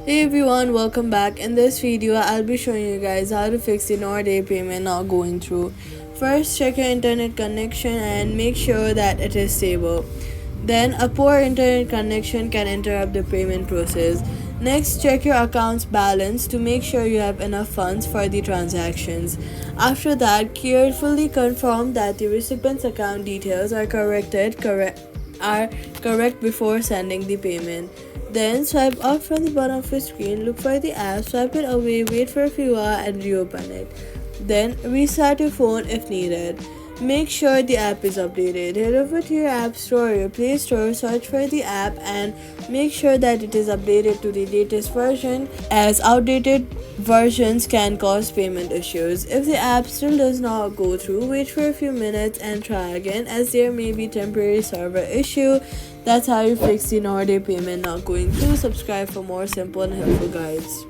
Hey everyone, welcome back. In this video, I'll be showing you guys how to fix the Nordea payment not going through. First, check your internet connection and make sure that it is stable. Then, a poor internet connection can interrupt the payment process. Next, check your account's balance to make sure you have enough funds for the transactions. After that, carefully confirm that the recipient's account details are correct before sending the payment. Then swipe up from the bottom of your screen, look for the app, swipe it away, wait for a few hours and reopen it. Then restart your phone if needed. Make sure the app is updated. Head over to your app store or your Play Store, search for the app and make sure that it is updated to the latest version, as outdated versions can cause payment issues. If the app still does not go through, wait for a few minutes and try again, as there may be temporary server issue. That's how you fix the Nordea payment not going through. Subscribe for more simple and helpful guides.